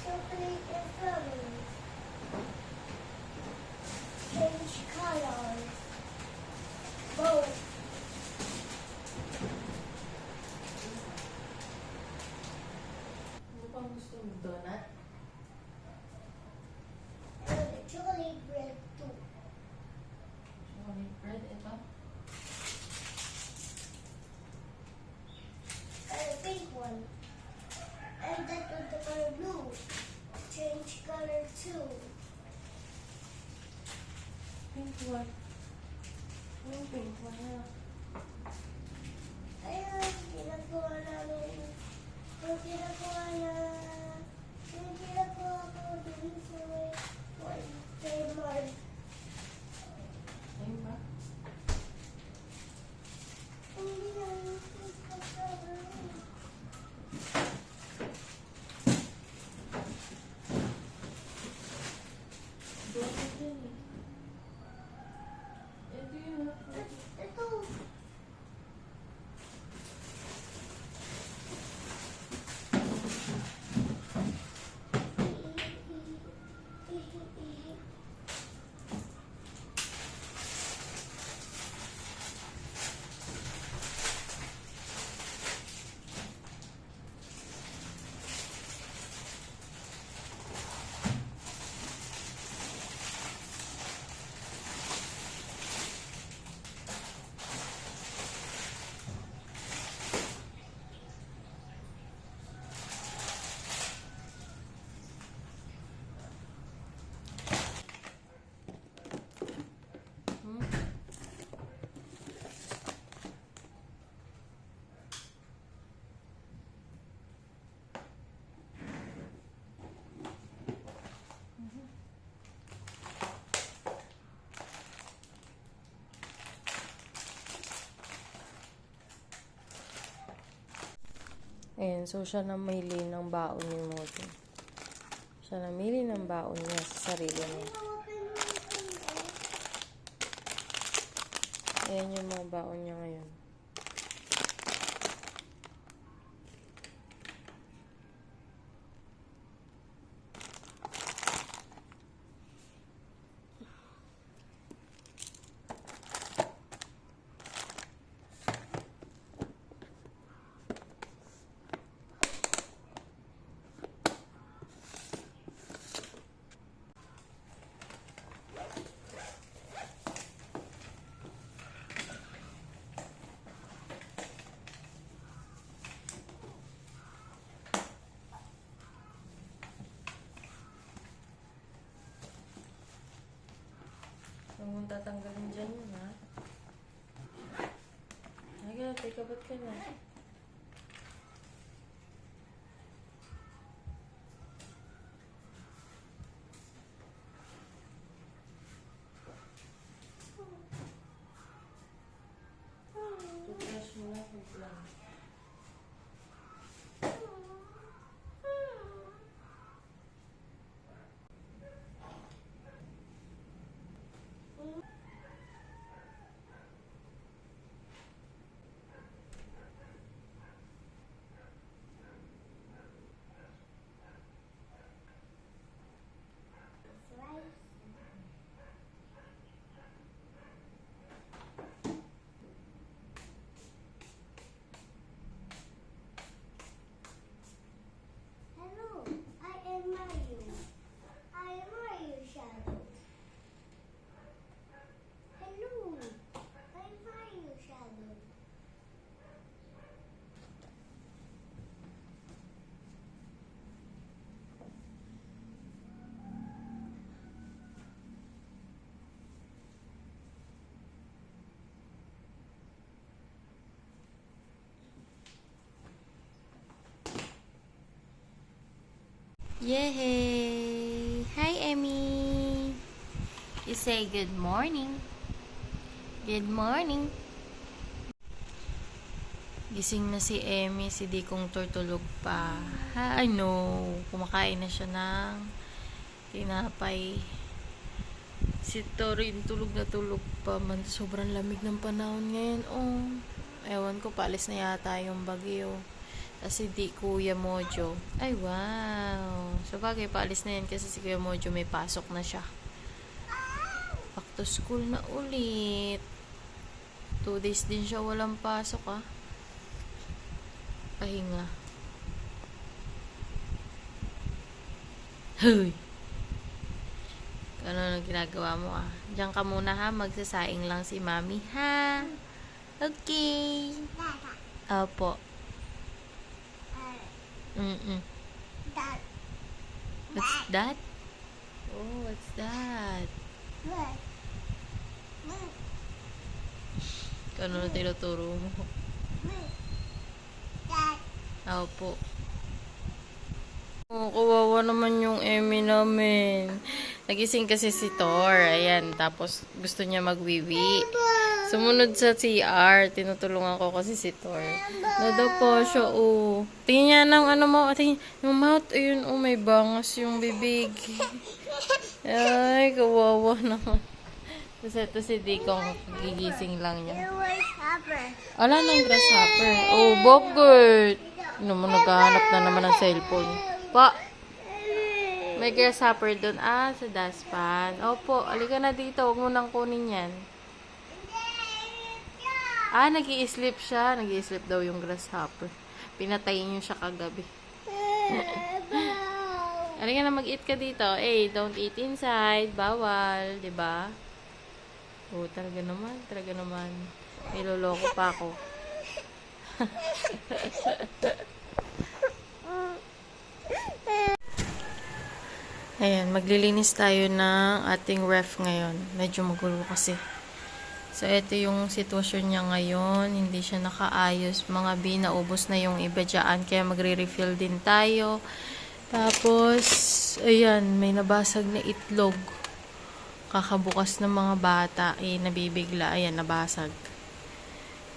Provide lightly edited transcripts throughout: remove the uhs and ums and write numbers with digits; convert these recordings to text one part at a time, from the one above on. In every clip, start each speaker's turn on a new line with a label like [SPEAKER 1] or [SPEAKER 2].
[SPEAKER 1] Chocolate and strawberry. Change colors. Both.
[SPEAKER 2] Ano pang gusto mo? Donut?
[SPEAKER 1] Chocolate bread too.
[SPEAKER 2] Chocolate bread? Ito?
[SPEAKER 1] The pink one. And that was the color blue. Change color too.
[SPEAKER 2] Pink one. Yung pink one na.
[SPEAKER 1] Ayun, ginagawa namin. Yung ginagawa ko dun sa kay Mark.
[SPEAKER 2] Ayun ba?
[SPEAKER 1] Hindi namin kasama.
[SPEAKER 2] Donut yan eh. Ito yun ah.
[SPEAKER 1] Ito.
[SPEAKER 3] Ayan, so siya namili ng baon ni Moto. Siya namili ng baon niya sa sarili niya. Ayan yung mga baon niya ngayon. Huwag mong tatanggalin dyan yun, ha? Aga, teka, ba't ka na? Toothbrush mo na, wait lang. Yay! Hi, Emmy! You say good morning. Good morning. Gising na si Emmy, si Dikong tutulog pa. I know. Kumakain na siya ng tinapay. Si Torin tulog na tulog pa. Sobrang lamig ng panahon ngayon. Oh. Ewan ko, paalis na yata yung bagyo. Kasi di Kuya Mojo. Ay, wow. So, bagay, paalis na yan kasi si Kuya Mojo may pasok na siya. Back to school na ulit. 2 days din siya walang pasok, ah. Pahinga. Hoy! Ano ang ginagawa mo, ah? Diyan ka muna, ha? Magsasaing lang si Mami, ha? Okay. Opo.
[SPEAKER 1] Dad.
[SPEAKER 3] What's that? Oh, what's that? Ano na tinuturo mo?
[SPEAKER 1] Dad.
[SPEAKER 3] Opo. Oh, kawawa naman yung Emmy namin. Nagising kasi si Thor. Ayan, tapos gusto niya magwiwi. Sumunod sa CR. Tinutulungan ko kasi si Thor. Nada po siya, oh. Tingnan niya ng ano mo. Tingnan, yung mouth, ayun, oh, may bangas yung bibig. Ay, kawawa naman. Tapos ito si Dikong, gigising lang niya. Wala nang grasshopper. Oh, Bogart. Ano mo, naghahanap na naman ng cellphone. Pa, may grasshopper doon. Ah, sa dustpan. Opo, alika na dito. Huwag mo nang kunin yan. Ah, nag-i-sleep siya. Nag-i-sleep daw yung grasshopper. Pinatayin niyo siya kagabi. Alika na, mag-eat ka dito. Eh, don't eat inside. Bawal, 'di ba? Oh, talaga naman. Talaga naman. Niloloko pa ako. Ayan, maglilinis tayo ng ating ref ngayon. Medyo magulo kasi. So, ito yung sitwasyon niya ngayon. Hindi siya nakaayos. Mga B, naubos na yung iba dyan. Kaya magre-refill din tayo. Tapos, ayan, may nabasag na itlog. Kakabukas ng mga bata. Eh, nabibigla. Ayan, nabasag.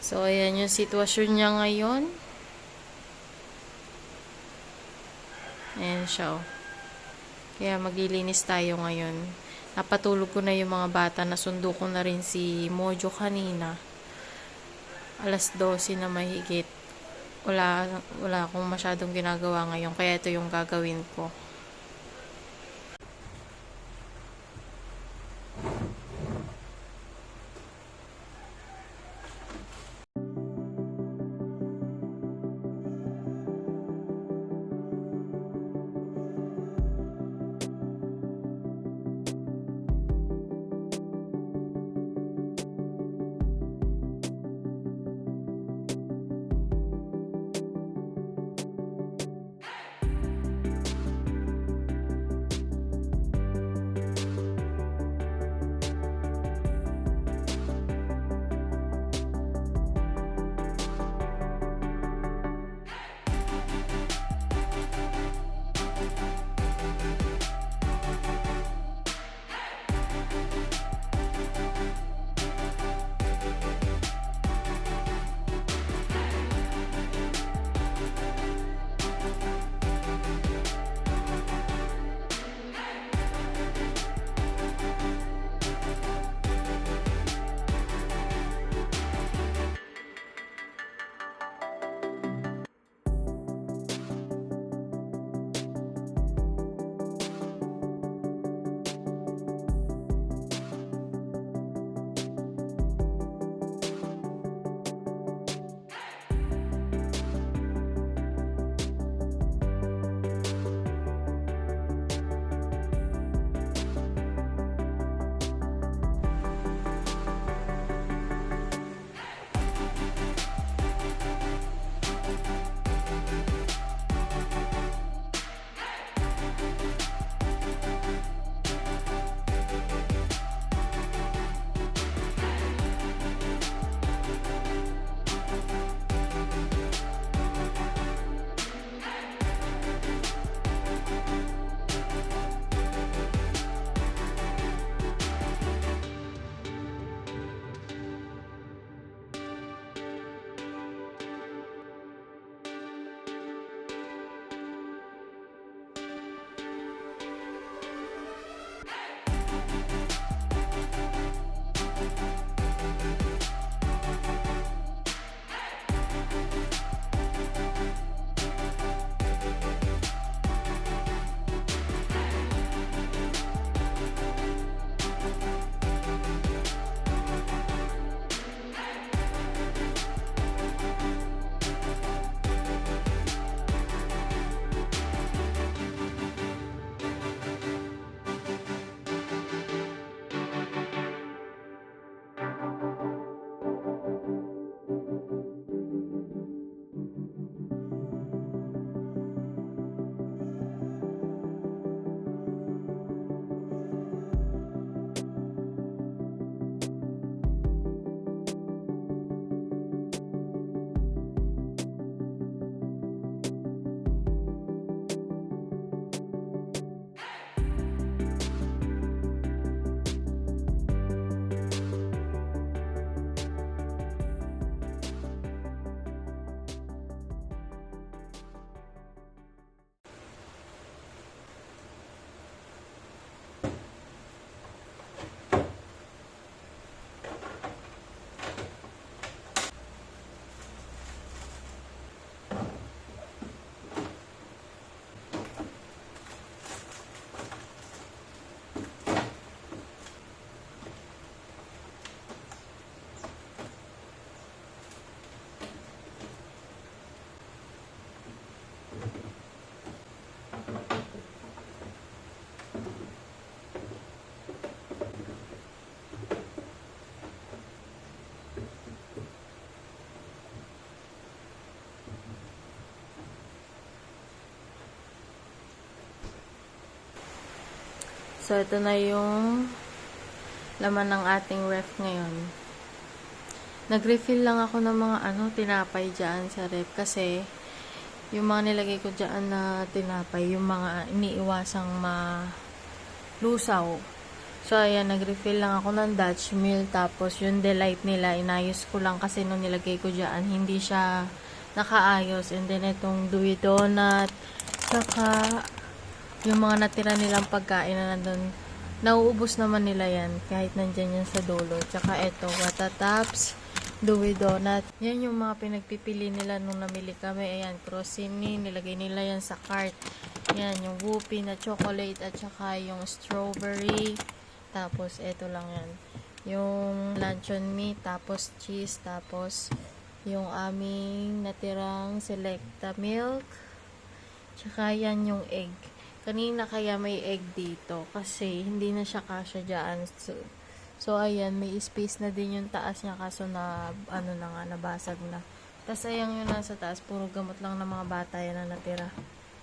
[SPEAKER 3] So, ayan yung sitwasyon niya ngayon. Ayan siya, oh. Kaya maglilinis tayo ngayon. Napatulog ko na yung mga bata. Nasundo ko na rin si Mojo kanina. 12:00 na mahigit. Wala akong masyadong ginagawa ngayon. Kaya ito yung gagawin ko. So, ito na yung laman ng ating ref ngayon. Nag-refill lang ako ng mga tinapay dyan sa ref kasi yung mga nilagay ko dyan na tinapay, yung mga iniiwasang malusaw. So, ayan, nag-refill lang ako ng Dutch Mill. Tapos, yung Delight nila, inayos ko lang kasi nung nilagay ko dyan, hindi siya nakaayos. And then, itong Dewey Donut, saka yung mga natira nilang pagkain na nandun, nauubos naman nila yan kahit nandyan yan sa dulo. Tsaka ito, Watataps, Dewey Donut. Yan yung mga pinagpipili nila nung namili kami. Ayan, Crostini, nilagay nila yan sa cart. Yan, yung Whoopie na chocolate at saka yung strawberry. Tapos, eto lang yan. Yung luncheon meat, tapos cheese, tapos yung aming natirang Selecta milk. Tsaka yan yung egg. Kanina kaya may egg dito kasi hindi na siya kasya dyan. So ayan, may space na din yung taas niya kaso na, nabasag na. Tapos ayan yung nasa taas, puro gamot lang ng mga bata yan na natira.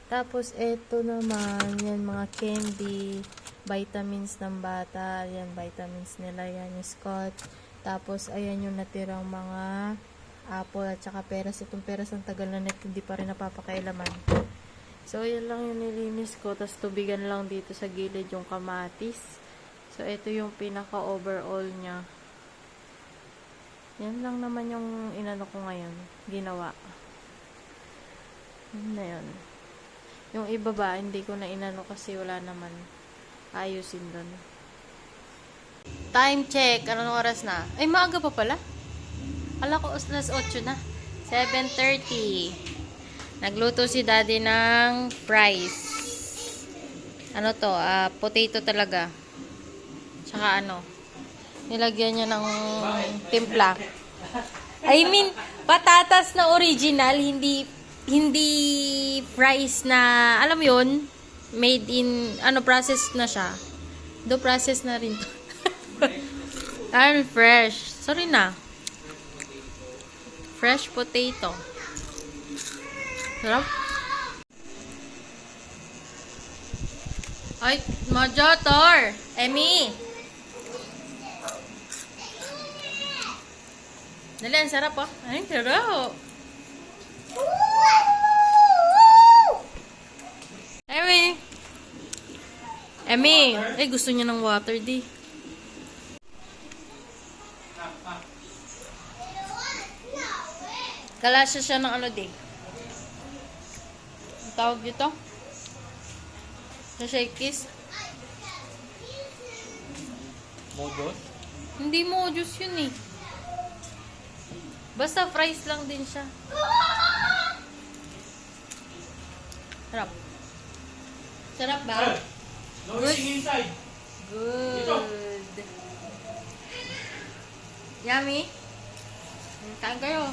[SPEAKER 3] Tapos, eto naman, yan mga candy, vitamins ng bata, yan, vitamins nila, yan, yung Scott. Tapos, ayan yung natirang mga apple at saka peras. Itong peras ang tagal na net, hindi pa rin napapakailaman. So, yan lang yung nilinis ko. Tapos, tubigan lang dito sa gilid yung kamatis. So, ito yung pinaka-overall niya. Yan lang naman yung inano ko ngayon, ginawa. Yan na yun. Yung iba ba, hindi ko na inano kasi wala naman ayusin doon. Time check. Anong oras na? Ay, maaga pa pala. Akala ko alas 8 na. 7:30. Nagluto si daddy ng fries. Ano to? Potato talaga. Tsaka nilagyan niya ng timpla. I mean, patatas na original, hindi fries na, alam mo yun, made in, process na siya. Do process na rin to. Fresh. Sorry na. Fresh potato. Sarap. Ay, Majotor! Emmy! Dali, ang sarap oh. Ay, sarap. Emmy, gusto niya ng water, di. Kalasya siya ng di. Ang tawag dito? Sa Shakey's?
[SPEAKER 4] Mojos?
[SPEAKER 3] Hindi Mojos yun eh. Basta fries lang din siya. Sarap. Sarap ba?
[SPEAKER 4] No eating inside.
[SPEAKER 3] Good. Yummy? Kain kayo.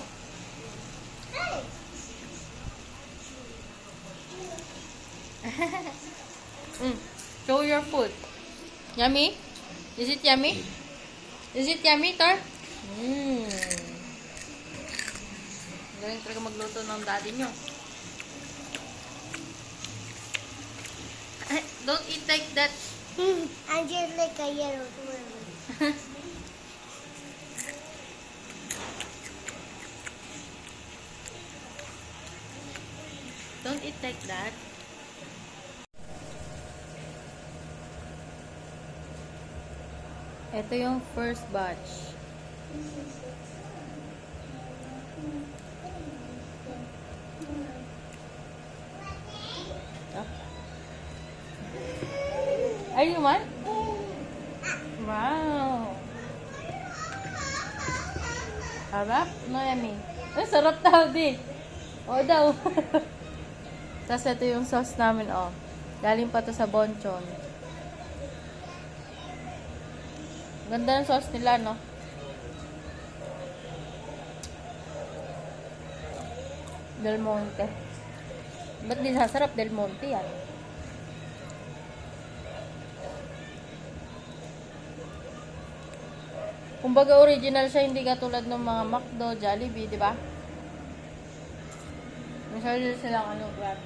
[SPEAKER 3] Show your food. Yummy? Is it yummy? Is it yummy, Tor? Galing talaga magluto ng daddy nyo. Don't eat like that.
[SPEAKER 1] I'm just like a yellow twirl.
[SPEAKER 3] Don't eat like that. Ito yung first batch. Ay, you want? Wow. Harap? No, yummy. Ay, sarap daw, di. O daw. Tapos ito yung sauce namin, Galing pa to sa Bonchon. Ganda ng sauce nila, no? Del Monte. Ba't di sasarap Del Monte yan? Kumbaga original siya, hindi katulad ng mga McDo, Jollibee, di ba? Masyado silang Grab.